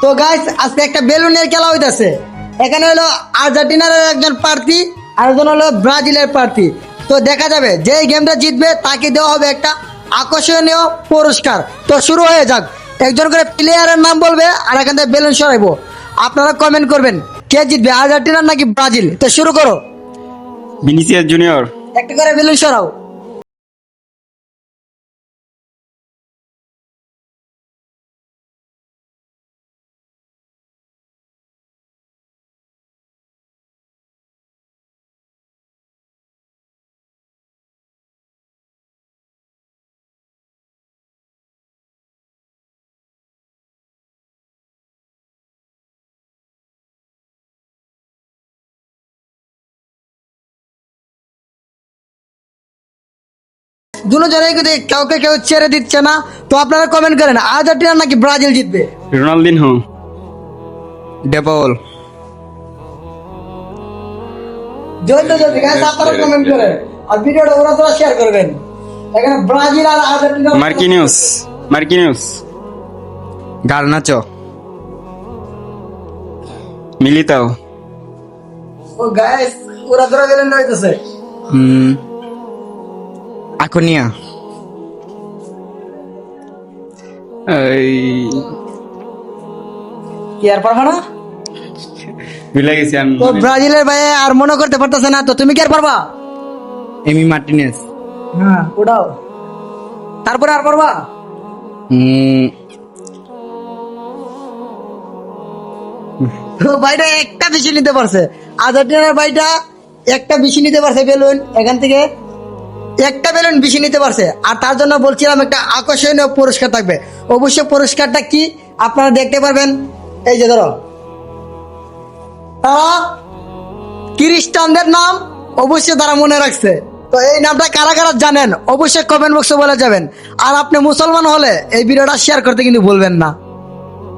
তো গাইস আজকে একটা বেলুনের খেলা হইতাছে। এখানে হলো আর্জেন্টিনার একজন প্রার্থী আর একজন হলো ব্রাজিলের প্রার্থী। তো দেখা যাবে যে গেমটা জিতবে তাকে দেওয়া হবে একটা আকর্ষণীয় পুরস্কার। তো শুরু হয়ে যাক, একজন করে প্লেয়ারের নাম বলবে আর এখান থেকে বেলুন সরাইবো। আপনারা কমেন্ট করবেন কে জিতবে, আর্জেন্টিনা নাকি ব্রাজিল। তো শুরু করো, ভিনিসিয়াস জুনিয়র। একটা করে বেলুন সরাও। দুজনেই কিন্তু কাউকে কেউ ছেড়ে দিচ্ছে না। তো আপনারা কমেন্ট করেন আর্জেন্টিনা নাকি ব্রাজিল জিতবে। রোনালদিনহো। ডেপল। জলদি জলদি গাইস আপনারা কমেন্ট করেন আর ভিডিওটা ওরা তোরা শেয়ার করবেন। এখানে ব্রাজিল আর আর্জেন্টিনা। মার্কিনিউস। গার্নাচো। মিলিতাও। ও গাইস ওরা তোরা গেলেন হইতেছে। আকুনিয়া। এই কি আর পারবা না? ভুলে গেছি আমি। তো ব্রাজিলের ভাই আর মনে করতে পারতেছে না, তো তুমি কি আর পারবা? Emi Martinez. হ্যাঁ ওটাও। তারপরে আর পারবা? তো ভাইটা একটা বেশি নিতে পারছে, আর্জেন্টিনার ভাইটা একটা বেশি নিতে পারছে বেলুন, এখান থেকে একটা বেলুন বেশি নিতে পারছে। আর তার জন্য বলছিলাম একটা আকর্ষণীয় পুরস্কার থাকবে। অবশ্যই পুরস্কারটা কি আপনারা দেখতে পারবেন। এই যে ধরো, তারা খ্রিস্টানদের নাম অবশ্যই তারা মনে রাখছে। তো এই নামটা কারা কারা জানেন অবশ্যই কমেন্ট বক্সে বলে যাবেন। আর আপনি মুসলমান হলে এই ভিডিওটা শেয়ার করতে কিন্তু ভুলবেন না।